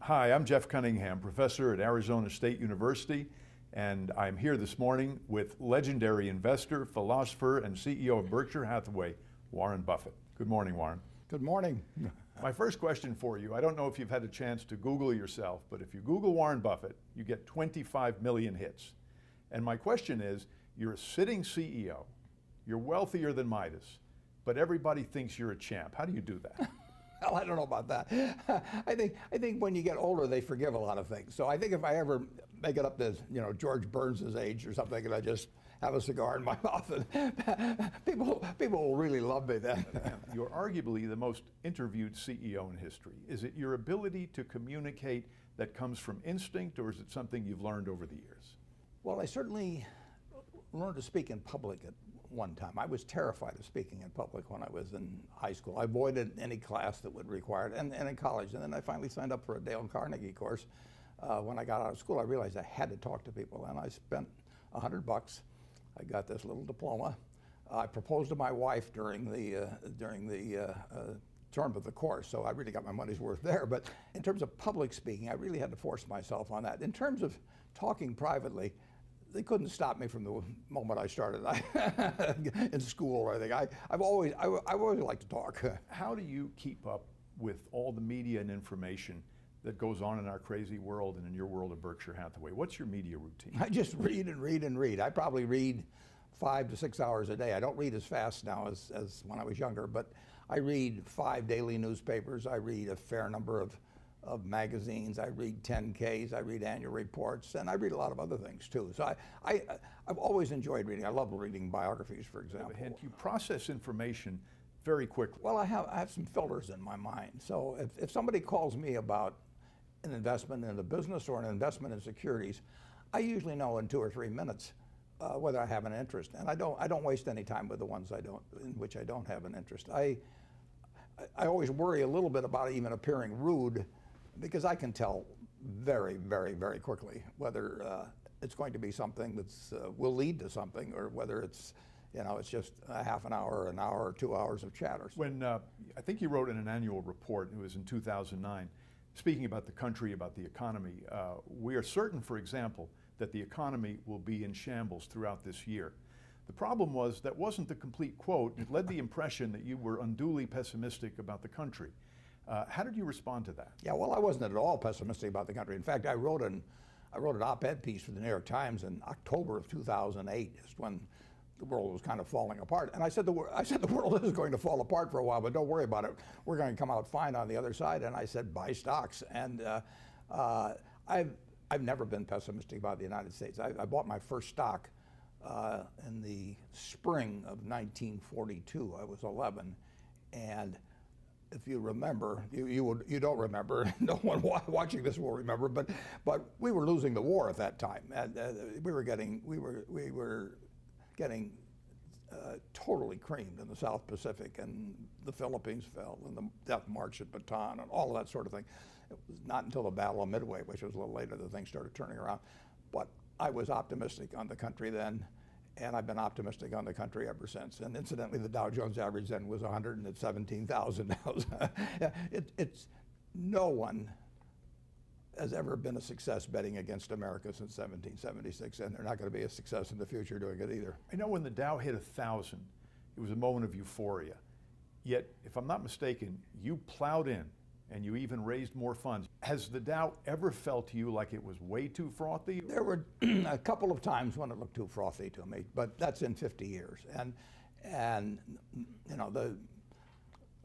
Hi, I'm Jeff Cunningham, professor at Arizona State University, and I'm here this morning with legendary investor, philosopher, and CEO of Berkshire Hathaway, Warren Buffett. Good morning, Warren. Good morning. My first question for you, I don't know if you've had a chance to Google yourself, but if you Google Warren Buffett, you get 25 million hits. And my question is, you're a sitting CEO, you're wealthier than Midas, but everybody thinks you're a champ. How do you do that? Well, I don't know about that. I think when you get older, they forgive a lot of things. So I think if I ever make it up to George Burns' age or something, and I just have a cigar in my mouth, and people will really love me then. You're arguably the most interviewed CEO in history. Is it your ability to communicate that comes from instinct, or is it something you've learned over the years? Well, I certainly learned to speak in public at one time. I was terrified of speaking in public when I was in high school. I avoided any class that would require it, and in college. And then I finally signed up for a Dale Carnegie course. When I got out of school, I realized I had to talk to people, and I spent $100. I got this little diploma. I proposed to my wife during the term of the course, so I really got my money's worth there. But in terms of public speaking, I really had to force myself on that. In terms of talking privately, they couldn't stop me from the moment I started in school or anything. I've always liked to talk. How do you keep up with all the media and information that goes on in our crazy world and in your world of Berkshire Hathaway? What's your media routine? I just read and read and read. I probably read 5 to 6 hours a day. I don't read as fast now as when I was younger, but I read 5 daily newspapers. I read a fair number of magazines. I read 10Ks, I read annual reports, and I read a lot of other things too. So I've always enjoyed reading. I love reading biographies, for example. And you process information very quickly. Well, I have some filters in my mind. So if somebody calls me about an investment in a business or an investment in securities, I usually know in 2 or 3 minutes whether I have an interest. And I don't waste any time with the ones in which I don't have an interest. I always worry a little bit about even appearing rude, because I can tell very, very, very quickly whether it's going to be something that's will lead to something, or whether it's it's just a half an hour, an hour, or 2 hours of chatter. When I think you wrote in an annual report, it was in 2009, speaking about the country, about the economy, we are certain, for example, that the economy will be in shambles throughout this year. The problem was that wasn't the complete quote. It led the impression that you were unduly pessimistic about the country. How did you respond to that? Yeah, well, I wasn't at all pessimistic about the country. In fact, I wrote an op-ed piece for the New York Times in October of 2008, just when the world was kind of falling apart. And I said the world is going to fall apart for a while, but don't worry about it. We're going to come out fine on the other side. And I said, buy stocks. And I've never been pessimistic about the United States. I bought my first stock in the spring of 1942. I was 11, and if you remember, you don't remember. No one watching this will remember. But we were losing the war at that time, and we were getting totally creamed in the South Pacific, and the Philippines fell, and the Death March at Bataan, and all of that sort of thing. It was not until the Battle of Midway, which was a little later, that things started turning around. But I was optimistic on the country then, and I've been optimistic on the country ever since. And incidentally, the Dow Jones average then was 117,000 now. No one has ever been a success betting against America since 1776, and they're not going to be a success in the future doing it either. I know when the Dow hit 1,000, it was a moment of euphoria. Yet, if I'm not mistaken, you plowed in and you even raised more funds. Has the Dow ever felt to you like it was way too frothy? There were a couple of times when it looked too frothy to me, but that's in 50 years. And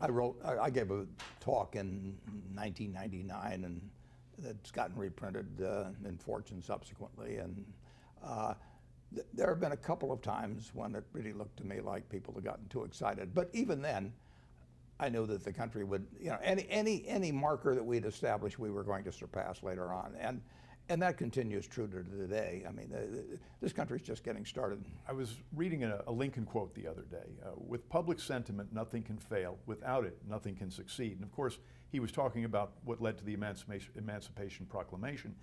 I gave a talk in 1999, and it's gotten reprinted in Fortune subsequently. And there have been a couple of times when it really looked to me like people had gotten too excited. But even then, I knew that the country would, any marker that we'd established, we were going to surpass later on. And that continues true to today. I mean, this country's just getting started. I was reading a Lincoln quote the other day. With public sentiment, nothing can fail. Without it, nothing can succeed. And of course, he was talking about what led to the Emancipation Proclamation.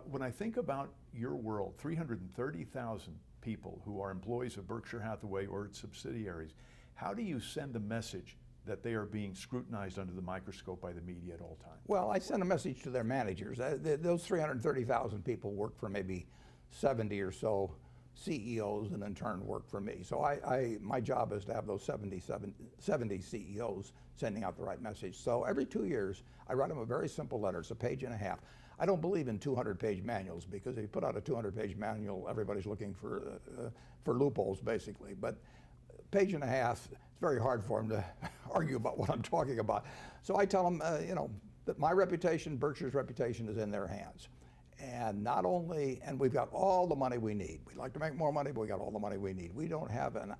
When I think about your world, 330,000 people who are employees of Berkshire Hathaway or its subsidiaries, how do you send a message that they are being scrutinized under the microscope by the media at all times? Well, I send a message to their managers. Those 330,000 people work for maybe 70 or so CEOs, and in turn work for me. So my job is to have those 70 CEOs sending out the right message. So every 2 years, I write them a very simple letter. It's a page and a half. I don't believe in 200-page manuals, because if you put out a 200-page manual, everybody's looking for loopholes, basically. But page and a half, it's very hard for them to argue about what I'm talking about. So I tell them, you know, that my reputation, Berkshire's reputation, is in their hands. And not only, and we've got all the money we need. We'd like to make more money, but we got all the money we need. We don't have an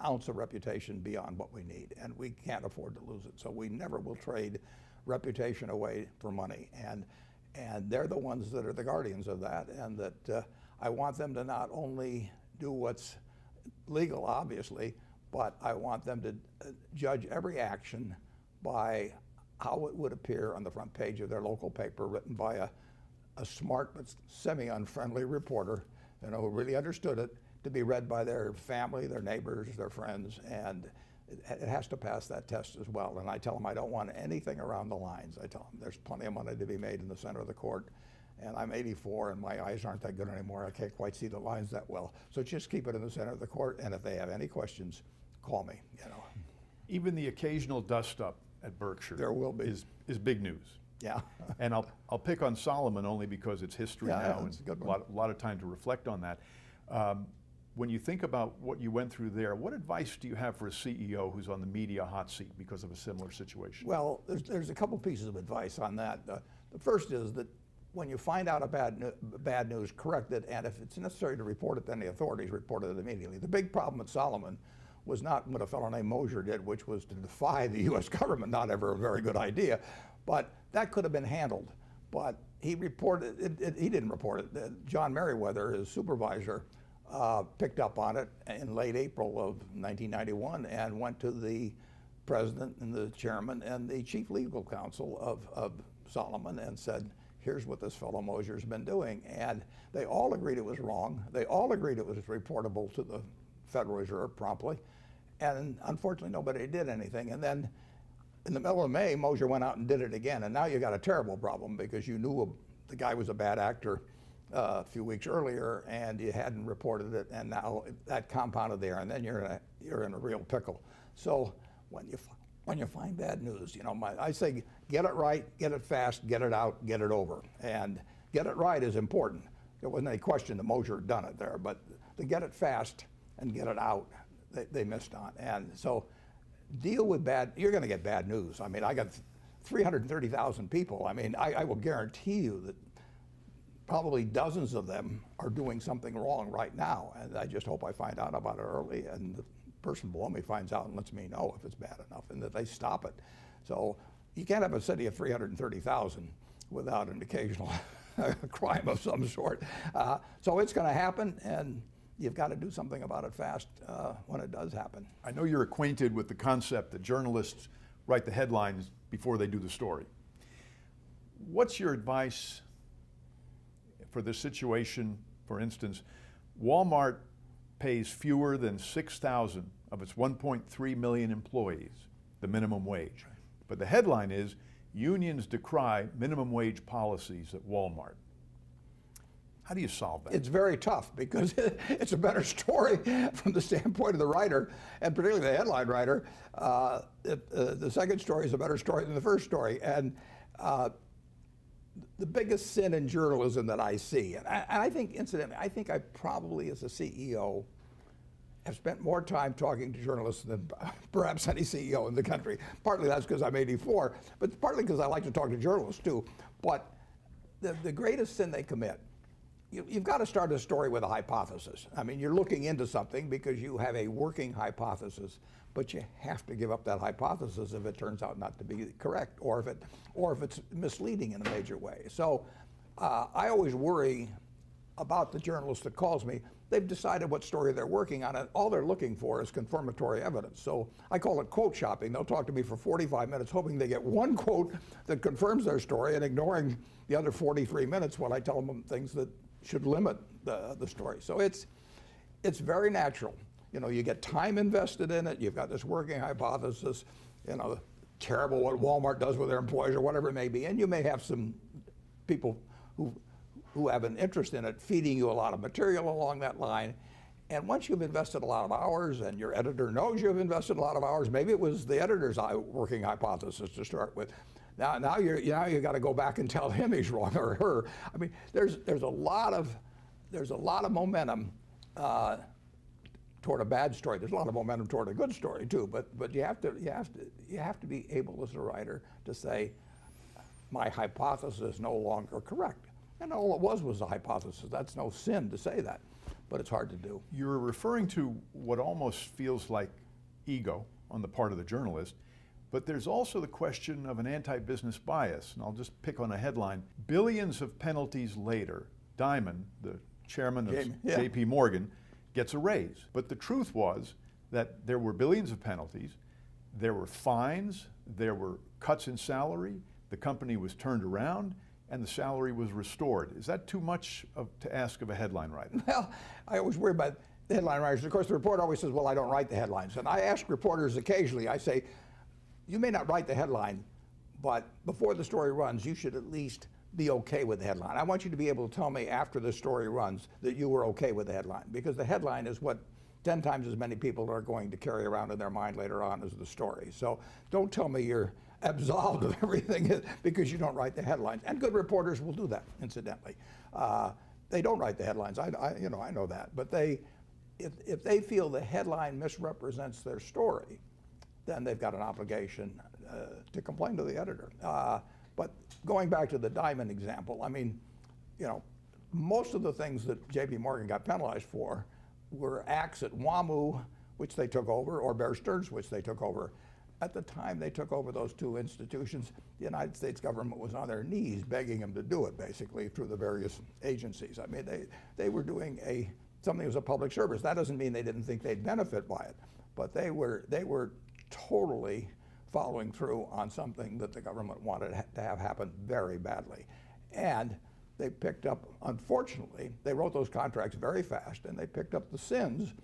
ounce of reputation beyond what we need, and we can't afford to lose it. So we never will trade reputation away for money. And they're the ones that are the guardians of that, and that I want them to not only do what's legal, obviously, but I want them to judge every action by how it would appear on the front page of their local paper, written by a smart but semi-unfriendly reporter, you know, who really understood it, to be read by their family, their neighbors, their friends, and it has to pass that test as well. And I tell them I don't want anything around the lines. I tell them there's plenty of money to be made in the center of the court, and I'm 84 and my eyes aren't that good anymore. I can't quite see the lines that well. So just keep it in the center of the court, and if they have any questions, call me, you know. Even the occasional dust-up at Berkshire There will be. is big news. Yeah. And I'll pick on Solomon only because it's history now, and it's a good one. a lot of time to reflect on that. When you think about what you went through there, what advice do you have for a CEO who's on the media hot seat because of a similar situation? Well, there's a couple pieces of advice on that. The first is that when you find out a bad news, correct it, and if it's necessary to report it, then the authorities report it immediately. The big problem with Solomon was not what a fellow named Mosier did, which was to defy the U.S. government, not ever a very good idea, but that could have been handled. But he reported it, he didn't report it. John Merriweather, his supervisor, picked up on it in late April of 1991 and went to the president and the chairman and the chief legal counsel of Solomon and said, here's what this fellow Mosier's been doing. And they all agreed it was wrong. They all agreed it was reportable to the Federal Reserve promptly. And unfortunately, nobody did anything. And then in the middle of May, Mosier went out and did it again. And now you got a terrible problem, because you knew the guy was a bad actor a few weeks earlier, and you hadn't reported it, and now that compounded there, and then you're in a real pickle. So when you find bad news, you know, I say get it right, get it fast, get it out, get it over. And get it right is important. There wasn't any question that Mosier had done it there, but the get it fast and get it out, they missed on. And so deal with you're going to get bad news. I mean, I got 330,000 people. I mean, I will guarantee you that probably dozens of them are doing something wrong right now, and I just hope I find out about it early, and the person below me finds out and lets me know if it's bad enough, and that they stop it. So you can't have a city of 330,000 without an occasional crime of some sort. So it's going to happen, and you've got to do something about it fast when it does happen. I know you're acquainted with the concept that journalists write the headlines before they do the story. What's your advice for this situation? For instance, Walmart pays fewer than 6,000 of its 1.3 million employees the minimum wage. But the headline is, unions decry minimum wage policies at Walmart. How do you solve that? It's very tough, because it's a better story from the standpoint of the writer, and particularly the headline writer. The second story is a better story than the first story. And the biggest sin in journalism that I see, and I think, incidentally, I think I probably, as a CEO, have spent more time talking to journalists than perhaps any CEO in the country. Partly that's because I'm 84, but partly because I like to talk to journalists too. But the greatest sin they commit, you've got to start a story with a hypothesis. I mean, you're looking into something because you have a working hypothesis, but you have to give up that hypothesis if it turns out not to be correct, or if it's misleading in a major way. So I always worry about the journalist that calls me. They've decided what story they're working on, and all they're looking for is confirmatory evidence. So I call it quote shopping. They'll talk to me for 45 minutes hoping they get one quote that confirms their story, and ignoring the other 43 minutes when I tell them things that should limit the story. So it's very natural. You know, you get time invested in it, you've got this working hypothesis, you know, terrible what Walmart does with their employees or whatever it may be. And you may have some people who have an interest in it feeding you a lot of material along that line. And once you've invested a lot of hours and your editor knows you've invested a lot of hours, maybe it was the editor's working hypothesis to start with. Now you got to go back and tell him he's wrong or her. I mean, there's a lot of momentum toward a bad story. There's a lot of momentum toward a good story too. But you have to be able as a writer to say, my hypothesis is no longer correct. And all it was a hypothesis. That's no sin to say that, but it's hard to do. You're referring to what almost feels like ego on the part of the journalist, but there's also the question of an anti-business bias. And I'll just pick on a headline. Billions of penalties later, Dimon, the chairman of JP Morgan, gets a raise. But the truth was that there were billions of penalties, there were fines, there were cuts in salary, the company was turned around, and the salary was restored. Is that too much to ask of a headline writer? Well, I always worry about the headline writers. Of course, the reporter always says, well, I don't write the headlines. And I ask reporters occasionally, I say, you may not write the headline, but before the story runs, you should at least be okay with the headline. I want you to be able to tell me after the story runs that you were okay with the headline, because the headline is what 10 times as many people are going to carry around in their mind later on as the story. So don't tell me you're absolved of everything because you don't write the headlines. And good reporters will do that, incidentally. They don't write the headlines. I know that. But if they feel the headline misrepresents their story, then they've got an obligation to complain to the editor. But going back to the Dimon example, I mean, you know, most of the things that JP Morgan got penalized for were acts at WAMU, which they took over, or Bear Stearns, which they took over. At the time they took over those two institutions, the United States government was on their knees begging them to do it, basically, through the various agencies. I mean, they were doing something that was a public service. That doesn't mean they didn't think they'd benefit by it, but they were totally following through on something that the government wanted to have happen very badly. And they picked up, unfortunately, they wrote those contracts very fast, and they picked up the sins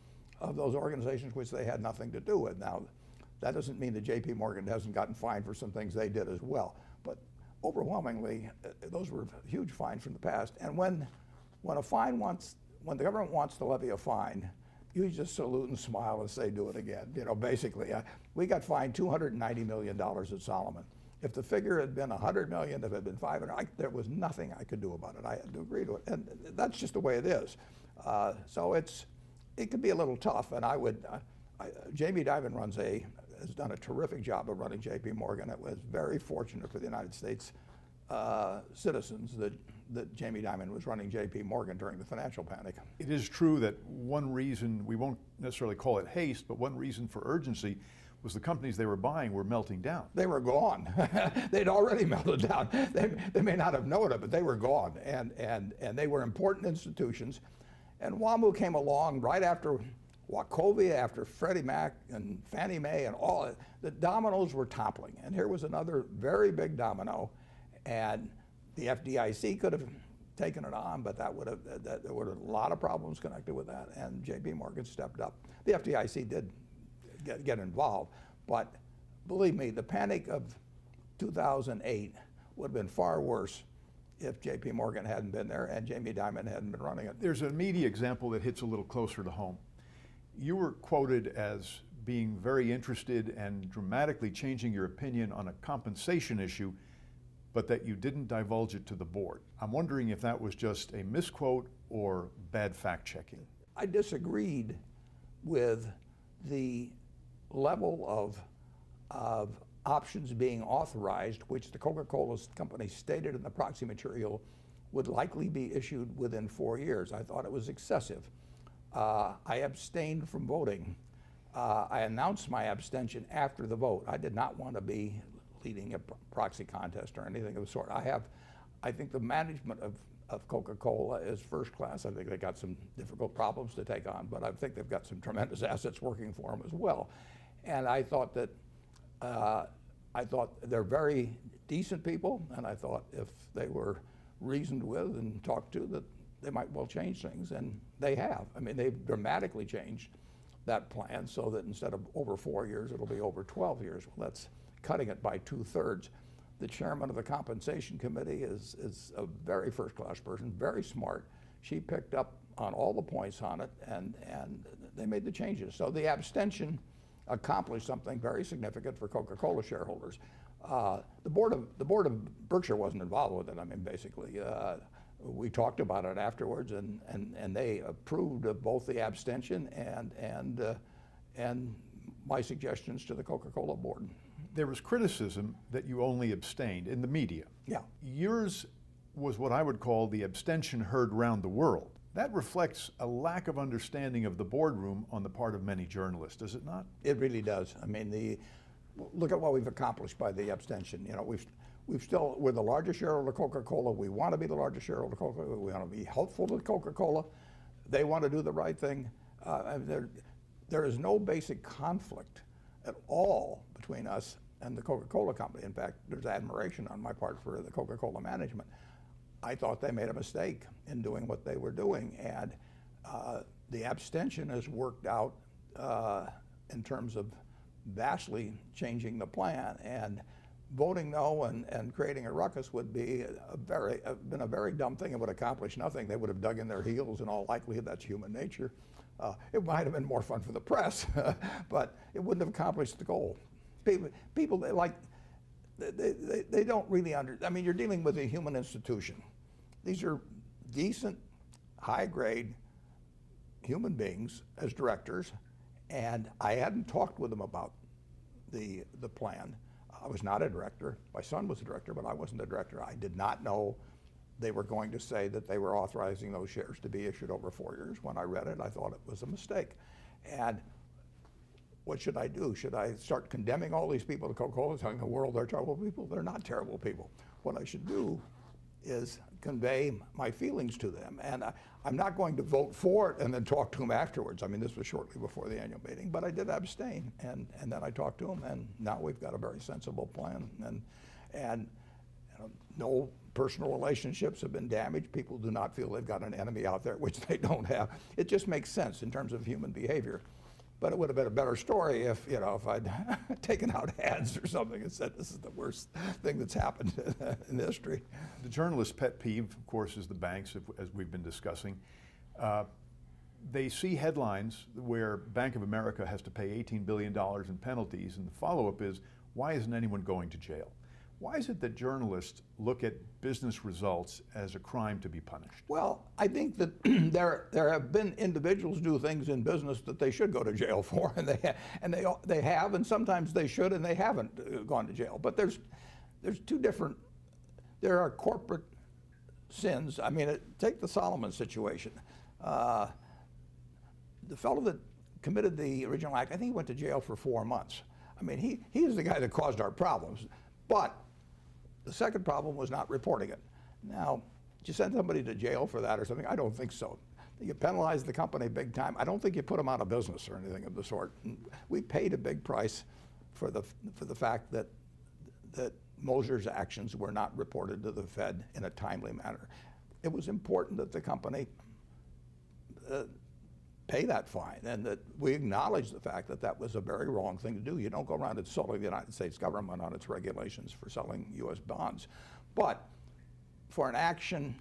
of those organizations which they had nothing to do with. Now, that doesn't mean that JP Morgan hasn't gotten fined for some things they did as well, but overwhelmingly, those were huge fines from the past. And when the government wants to levy a fine, you just salute and smile and say, do it again. You know, basically, we got fined $290 million at Solomon. If the figure had been 100 million, if it had been 500, there was nothing I could do about it. I had to agree to it, and that's just the way it is. So it could be a little tough, and Jamie Dimon has done a terrific job of running JP Morgan. It was very fortunate for the United States citizens that Jamie Dimon was running JP Morgan during the financial panic. It is true that one reason, we won't necessarily call it haste, but one reason for urgency was the companies they were buying were melting down. They were gone. They'd already melted down. They may not have known it, but they were gone. And they were important institutions. And WAMU came along right after Wachovia, after Freddie Mac and Fannie Mae, and all the dominoes were toppling. And here was another very big domino. And the FDIC could have taken it on, but there would have a lot of problems connected with that. And JP Morgan stepped up. The FDIC did get involved, but believe me, the panic of 2008 would have been far worse if JP Morgan hadn't been there and Jamie Dimon hadn't been running it. There's a media example that hits a little closer to home. You were quoted as being very interested and dramatically changing your opinion on a compensation issue, but that you didn't divulge it to the board. I'm wondering if that was just a misquote or bad fact-checking. I disagreed with the level of options being authorized, which the Coca-Cola company stated in the proxy material would likely be issued within 4 years. I thought it was excessive. I abstained from voting. I announced my abstention after the vote. I did not want to be leading a proxy contest or anything of the sort. I think the management of Coca-Cola is first class. I think they got some difficult problems to take on, but I think they've got some tremendous assets working for them as well. And I thought that they're very decent people, and I thought if they were reasoned with and talked to, that they might well change things, and they have. I mean, they've dramatically changed that plan so that instead of over 4 years, it'll be over 12 years. Well, that's cutting it by 2/3. The chairman of the compensation committee is a very first-class person, very smart. She picked up on all the points on it, and they made the changes. So the abstention accomplished something very significant for Coca-Cola shareholders. The board of Berkshire wasn't involved with it. I mean, basically, we talked about it afterwards, and they approved of both the abstention and my suggestions to the Coca-Cola board. There was criticism that you only abstained in the media. Yeah. Yours was what I would call the abstention heard round the world. That reflects a lack of understanding of the boardroom on the part of many journalists, does it not? It really does. I mean, look at what we've accomplished by the abstention. You know, we're the largest shareholder of Coca-Cola. We want to be the largest shareholder of Coca-Cola. We want to be helpful to Coca-Cola. They want to do the right thing. There is no basic conflict at all between us and the Coca-Cola company. In fact, there's admiration on my part for the Coca-Cola management. I thought they made a mistake in doing what they were doing, and the abstention has worked out in terms of vastly changing the plan. And voting no and creating a ruckus would be been a very dumb thing. It would accomplish nothing. They would have dug in their heels. In all likelihood, that's human nature. It might have been more fun for the press, but it wouldn't have accomplished the goal. People they don't really I mean, you're dealing with a human institution. These are decent, high-grade human beings as directors, and I hadn't talked with them about the plan. I was not a director. My son was a director, but I wasn't a director. I did not know they were going to say that they were authorizing those shares to be issued over 4 years. When I read it, I thought it was a mistake. And what should I do? Should I start condemning all these people at Coca-Cola, telling the world they're terrible people? They're not terrible people. What I should do is convey my feelings to them. And I'm not going to vote for it and then talk to them afterwards. I mean, this was shortly before the annual meeting, but I did abstain. And then I talked to them, and now we've got a very sensible plan. And you know, no personal relationships have been damaged. People do not feel they've got an enemy out there, which they don't have. It just makes sense in terms of human behavior. But it would have been a better story if, you know, if I'd taken out ads or something and said this is the worst thing that's happened in history. The journalist's pet peeve, of course, is the banks, as we've been discussing. They see headlines where Bank of America has to pay $18 billion in penalties, and the follow-up is, why isn't anyone going to jail? Why is it that journalists look at business results as a crime to be punished? Well, I think that there have been individuals do things in business that they should go to jail for, and they have, and sometimes they should, and they haven't gone to jail. But there's two different. There are corporate sins. I mean, take the Solomon situation. The fellow that committed the original act, I think he went to jail for 4 months. I mean, he is the guy that caused our problems. But the second problem was not reporting it. Now, did you send somebody to jail for that or something? I don't think so. You penalize the company big time. I don't think you put them out of business or anything of the sort. We paid a big price for the fact that Moser's actions were not reported to the Fed in a timely manner. It was important that the company pay that fine, and that we acknowledge the fact that that was a very wrong thing to do. You don't go around insulting the United States government on its regulations for selling U.S. bonds. But for an action,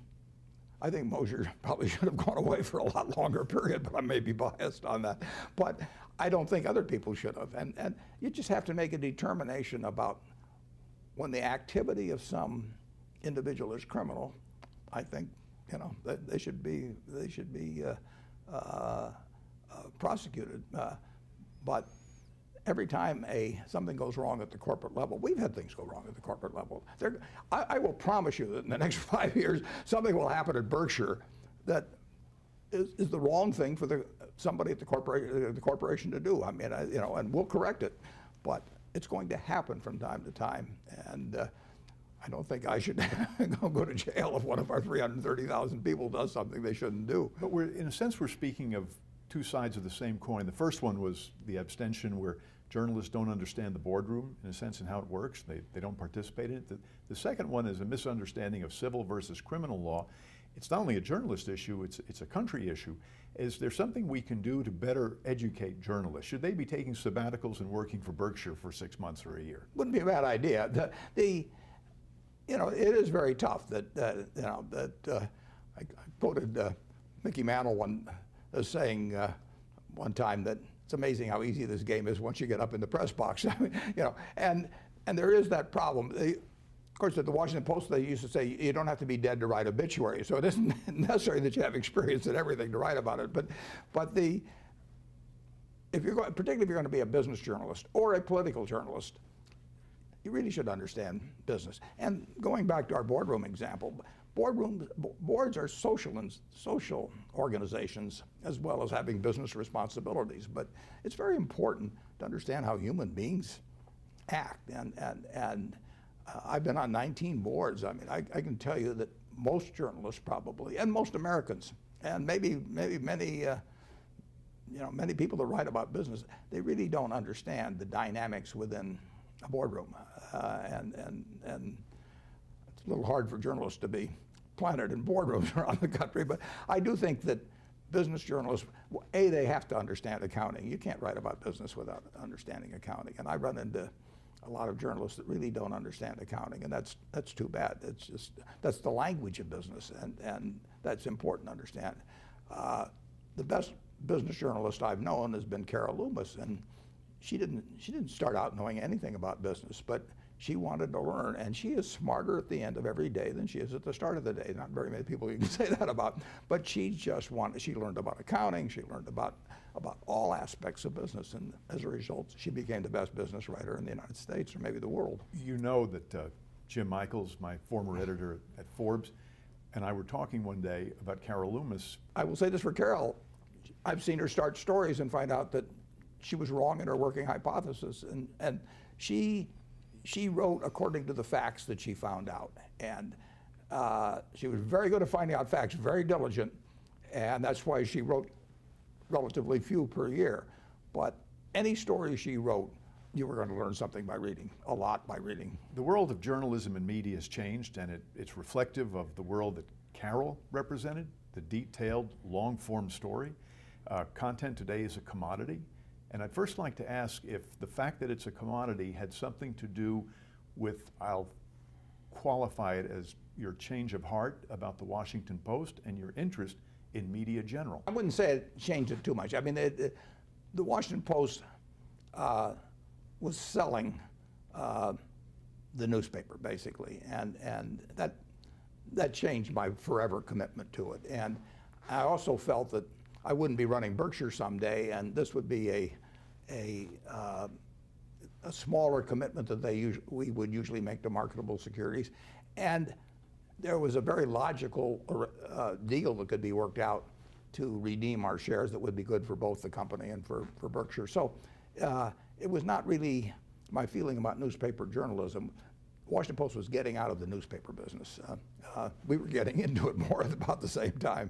I think Moser probably should have gone away for a lot longer period, but I may be biased on that. But I don't think other people should have. And you just have to make a determination about when the activity of some individual is criminal. I think, you know, they should be prosecuted. But every time something goes wrong at the corporate level, we've had things go wrong at the corporate level. I will promise you that in the next 5 years, something will happen at Berkshire that is the wrong thing for somebody at the corporation to do. I mean, you know, and we'll correct it, but it's going to happen from time to time. And I don't think I should go to jail if one of our 330,000 people does something they shouldn't do. But in a sense, we're speaking of two sides of the same coin. The first one was the abstention, where journalists don't understand the boardroom, in a sense, and how it works. They don't participate in it. The second one is a misunderstanding of civil versus criminal law. it's not only a journalist issue, it's a country issue. Is there something we can do to better educate journalists? Should they be taking sabbaticals and working for Berkshire for 6 months or a year? Wouldn't be a bad idea. You know, it is very tough that, I quoted Mickey Mantle as saying one time that it's amazing how easy this game is once you get up in the press box. I mean, you know, and there is that problem. Of course, at the Washington Post, they used to say you don't have to be dead to write obituary, so it isn't necessary that you have experience in everything to write about it. But particularly if you're going to be a business journalist or a political journalist, you really should understand business. And going back to our boardroom example, boards are social organizations as well as having business responsibilities. But it's very important to understand how human beings act. And I've been on 19 boards. I mean, I can tell you that most journalists probably, and most Americans, and maybe many many people that write about business, they really don't understand the dynamics within a boardroom. And it's a little hard for journalists to be planted in boardrooms around the country, but I do think that business journalists, they have to understand accounting. You can't write about business without understanding accounting. And I run into a lot of journalists that really don't understand accounting, and that's too bad. That's the language of business, and that's important to understand. The best business journalist I've known has been Carol Loomis, and she didn't start out knowing anything about business, but she wanted to learn, and she is smarter at the end of every day than she is at the start of the day. Not very many people you can say that about, but she learned about accounting, she learned about all aspects of business, and as a result, she became the best business writer in the United States, or maybe the world. You know that Jim Michaels, my former editor at Forbes, and I were talking one day about Carol Loomis. I will say this for Carol, I've seen her start stories and find out that she was wrong in her working hypothesis, and she wrote according to the facts that she found out, and she was very good at finding out facts, very diligent, and that's why she wrote relatively few per year. But any story she wrote, you were going to learn something by reading, a lot by reading. The world of journalism and media has changed, and it's reflective of the world that Carol represented, the detailed, long-form story. Content today is a commodity. And I'd first like to ask if the fact that it's a commodity had something to do with, I'll qualify it as your change of heart about the Washington Post and your interest in media general. I wouldn't say it changed it too much. I mean, the Washington Post was selling the newspaper, basically, and that changed my forever commitment to it. And I also felt that I wouldn't be running Berkshire someday, and this would be a smaller commitment that we would usually make to marketable securities. And there was a very logical deal that could be worked out to redeem our shares that would be good for both the company and for Berkshire. So it was not really my feeling about newspaper journalism. Washington Post was getting out of the newspaper business. We were getting into it more at about the same time.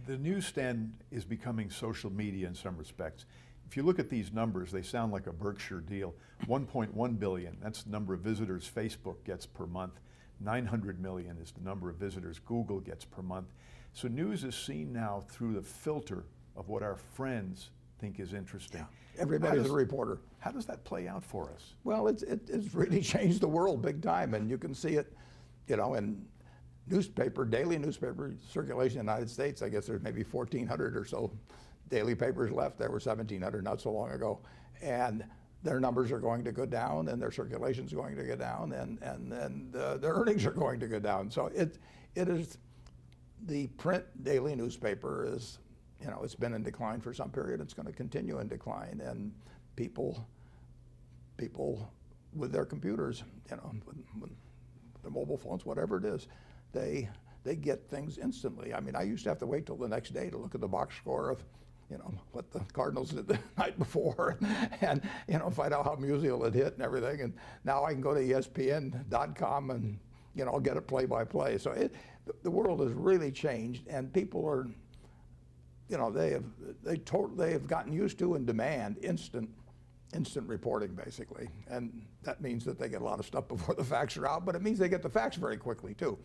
The newsstand is becoming social media in some respects. If you look at these numbers, they sound like a Berkshire deal. 1.1 billion, that's the number of visitors Facebook gets per month. 900 million is the number of visitors Google gets per month. So news is seen now through the filter of what our friends think is interesting. Yeah. Everybody's a reporter. How does that play out for us? Well, it's really changed the world big time, and you can see it, you know, in daily newspaper circulation in the United States. I guess there's maybe 1,400 or so daily papers left. There were 1,700 not so long ago. And their numbers are going to go down, and their circulation's going to go down, and their earnings are going to go down. So it is, the print daily newspaper is, you know, it's been in decline for some period. It's going to continue in decline, and people with their computers, you know, with their mobile phones, whatever it is, they get things instantly. I mean, I used to have to wait till the next day to look at the box score of, you know, what the Cardinals did the night before, and, you know, find out how Musial had hit and everything. And now I can go to ESPN.com and, you know, get it play by play. So the world has really changed, and people are, you know, they have gotten used to and demand instant reporting, basically. And that means that they get a lot of stuff before the facts are out, but it means they get the facts very quickly too.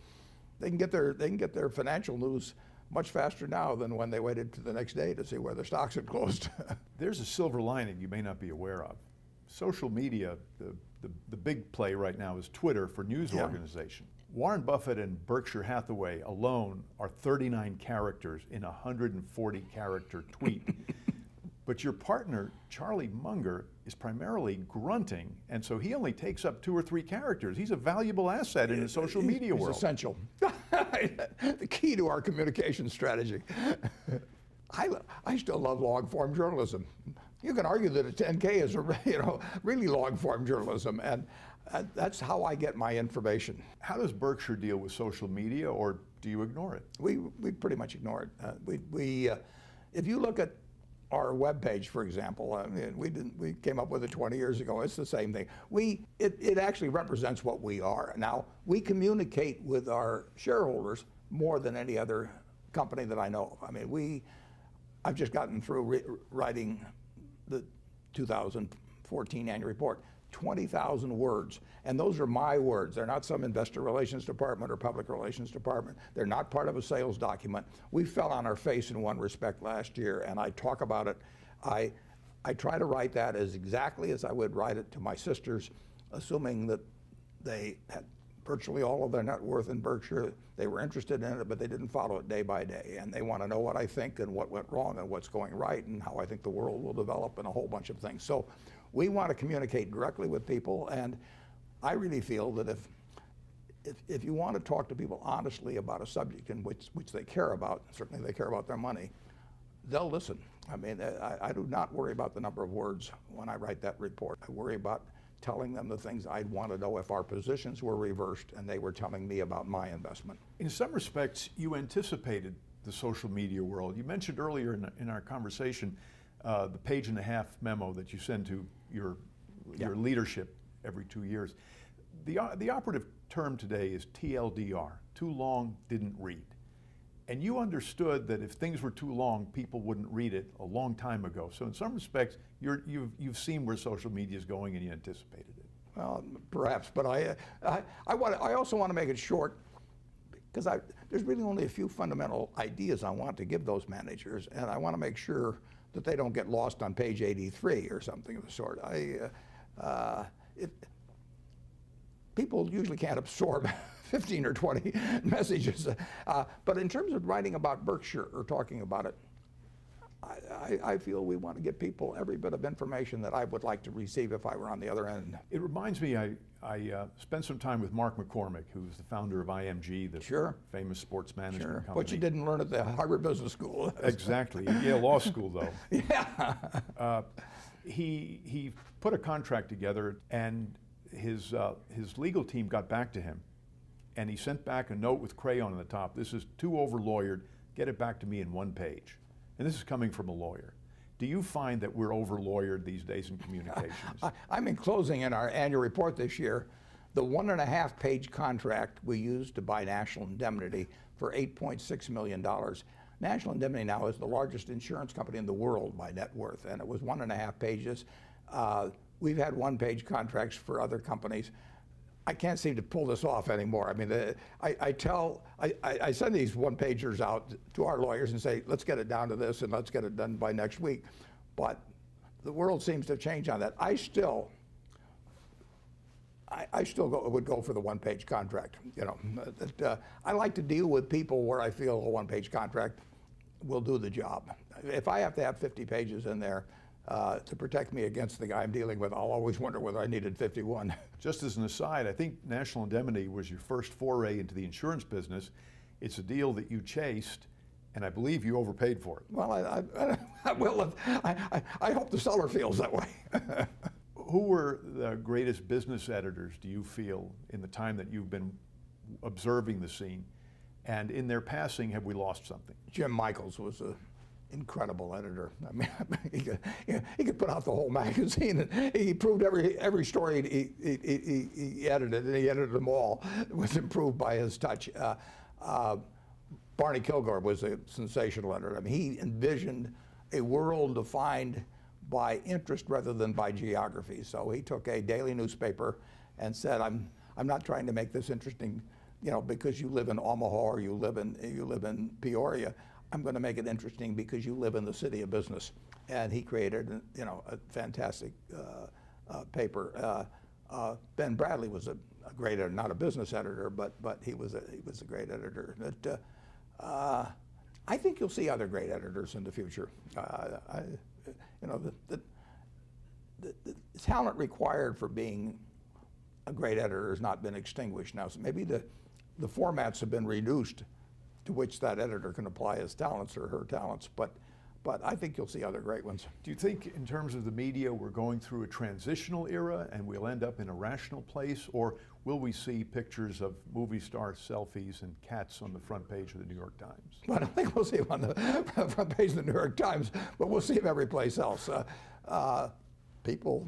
they can get their financial news much faster now than when they waited to the next day to see where their stocks had closed. There's a silver lining you may not be aware of. Social media, the big play right now is Twitter for news organization. Warren Buffett and Berkshire Hathaway alone are 39 characters in a 140-character tweet. But your partner, Charlie Munger, is primarily grunting, and so he only takes up 2 or 3 characters. He's a valuable asset in the social media world. He's essential. The key to our communication strategy. I still love long-form journalism. You can argue that a 10K is really long-form journalism, and that's how I get my information. How does Berkshire deal with social media, or do you ignore it? We pretty much ignore it. If you look at our webpage, for example, we came up with it 20 years ago. It's the same thing. It actually represents what we are. Now, we communicate with our shareholders more than any other company that I know of. I mean, I've just gotten through writing the 2014 annual report. 20,000 words, and those are my words. They're not some investor relations department or public relations department. They're not part of a sales document. We fell on our face in one respect last year, and I talk about it. I try to write that as exactly as I would write it to my sisters, assuming that they had virtually all of their net worth in Berkshire. They were interested in it, but they didn't follow it day by day, and they want to know what I think and what went wrong and what's going right and how I think the world will develop and a whole bunch of things. So we want to communicate directly with people, and I really feel that if you want to talk to people honestly about a subject in which they care about, certainly they care about their money, they'll listen. I mean, I do not worry about the number of words when I write that report. I worry about telling them the things I'd want to know if our positions were reversed and they were telling me about my investment. In some respects, you anticipated the social media world. You mentioned earlier in our conversation the page-and-a-half memo that you send to your leadership every 2 years. The operative term today is TLDR, too long, didn't read. And you understood that if things were too long, people wouldn't read it a long time ago. So in some respects, you've seen where social media is going and you anticipated it. Well, perhaps, but I also want to make it short because there's really only a few fundamental ideas I want to give those managers, and I want to make sure that they don't get lost on page 83 or something of the sort. People usually can't absorb 15 or 20 messages, but in terms of writing about Berkshire or talking about it, I feel we want to give people every bit of information that I would like to receive if I were on the other end. It reminds me, I spent some time with Mark McCormick, who's the founder of IMG, the famous sports management company. What you didn't learn at the Harvard Business School. Exactly, Yale Law School though. Yeah. He put a contract together, and his legal team got back to him, and he sent back a note with crayon on the top. This is too over-lawyered. Get it back to me in 1 page. And this is coming from a lawyer. Do you find that we're over-lawyered these days in communications? I'm enclosing in our annual report this year the 1.5-page contract we used to buy National Indemnity for $8.6 million. National Indemnity now is the largest insurance company in the world by net worth, and it was 1.5 pages. We've had 1-page contracts for other companies. I can't seem to pull this off anymore. I mean, I send these 1-pagers out to our lawyers and say, let's get it down to this and let's get it done by next week. But the world seems to have changed on that. I still would go for the 1-page contract. You know, I like to deal with people where I feel a 1-page contract will do the job. If I have to have 50 pages in there to protect me against the guy I'm dealing with, I'll always wonder whether I needed 51. Just as an aside, I think National Indemnity was your first foray into the insurance business. It's a deal that you chased, and I believe you overpaid for it. Well, I hope the seller feels that way. Who were the greatest business editors, do you feel, in the time that you've been observing the scene? And in their passing, have we lost something? Jim Michaels was an incredible editor. I mean, he could put out the whole magazine, and he proved every story he edited, and he edited them all. It was improved by his touch. Barney Kilgore was a sensational editor. I mean, he envisioned a world defined by interest rather than by geography. So he took a daily newspaper and said, I'm not trying to make this interesting you know, because you live in Omaha or you live in Peoria. I'm going to make it interesting because you live in the city of business. And he created, you know, a fantastic paper. Ben Bradley was a great editor, not a business editor, but he was a great editor. But, I think you'll see other great editors in the future. You know, the talent required for being a great editor has not been extinguished now. So maybe the formats have been reduced to which that editor can apply his talents or her talents. But I think you'll see other great ones. Do you think in terms of the media we're going through a transitional era and we'll end up in a rational place, or will we see pictures of movie star selfies and cats on the front page of the New York Times? Well, I don't think we'll see them on the front page of the New York Times, but we'll see them every place else. People,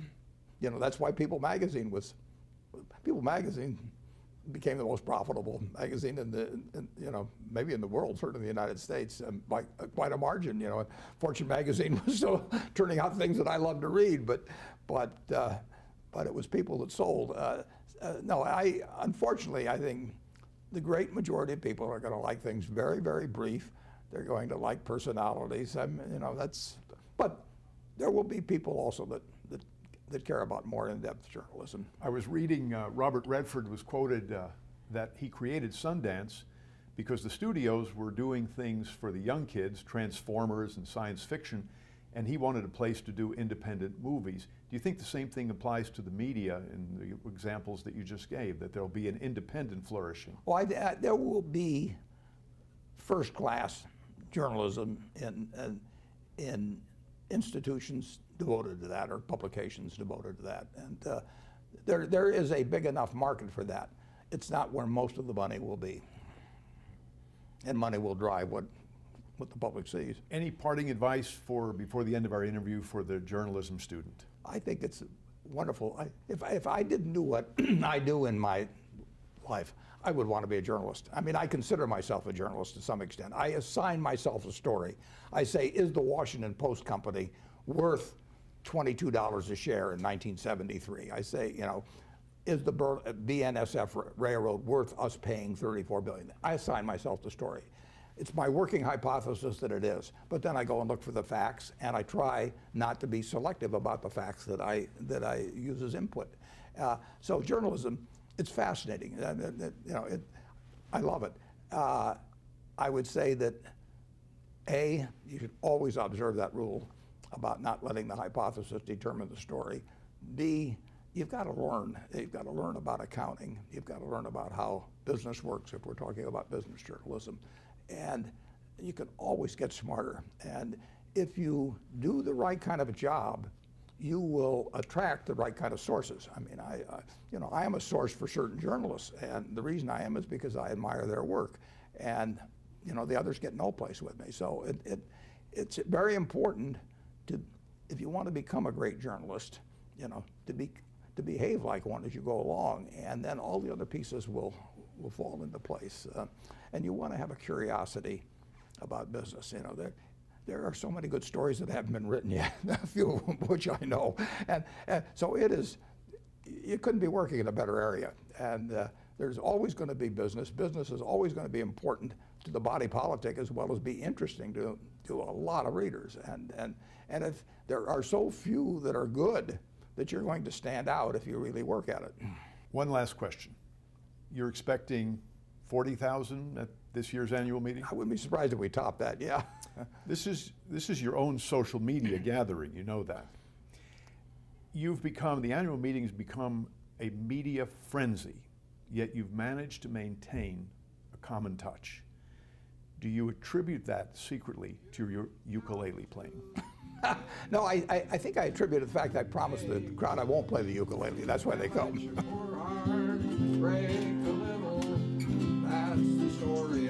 you know, that's why People Magazine became the most profitable magazine you know, maybe in the world, certainly in the United States, by quite a margin. You know, Fortune magazine was still turning out things that I love to read, but it was People that sold. No, unfortunately, I think the great majority of people are going to like things very, very brief. They're going to like personalities. You know, but there will be people also that care about more in-depth journalism. I was reading Robert Redford was quoted that he created Sundance because the studios were doing things for the young kids, Transformers and science fiction, and he wanted a place to do independent movies. Do you think the same thing applies to the media in the examples that you just gave, that there'll be an independent flourishing? Well, there will be first-class journalism in institutions devoted to that, or publications devoted to that, and there is a big enough market for that. It's not where most of the money will be, and money will drive what the public sees. Any parting advice before the end of our interview for the journalism student? I think it's wonderful. If I didn't do what I do in my life, I would want to be a journalist. I mean, I consider myself a journalist to some extent. I assign myself a story. I say, is the Washington Post Company worth $22 a share in 1973? I say, you know, is the BNSF Railroad worth us paying $34 billion? I assign myself the story. It's my working hypothesis that it is, but then I go and look for the facts, and I try not to be selective about the facts that I use as input. So journalism, it's fascinating. You know, I love it. I would say that A, you should always observe that rule about not letting the hypothesis determine the story. B, you've got to learn. You've got to learn about accounting. You've got to learn about how business works if we're talking about business journalism. And you can always get smarter. And if you do the right kind of a job, you will attract the right kind of sources. I mean, you know, I am a source for certain journalists, and the reason I am is because I admire their work. And, you know, the others get no place with me. So it's very important to, if you want to become a great journalist, you know, to behave like one as you go along, and then all the other pieces will fall into place. And you want to have a curiosity about business. You know, there are so many good stories that haven't been written yet, a few of them which I know. And so you couldn't be working in a better area. And there's always going to be business. Business is always going to be important to the body politic as well as be interesting to a lot of readers. And if there are so few that are good, that you're going to stand out if you really work at it. One last question. You're expecting 40,000 at this year's annual meeting? I wouldn't be surprised if we top that, yeah. This is your own social media gathering, you know that. The annual meeting has become a media frenzy, yet you've managed to maintain a common touch. Do you attribute that secretly to your ukulele playing? No, I think I attribute the fact that I promised the crowd I won't play the ukulele. That's why they come. That's the story.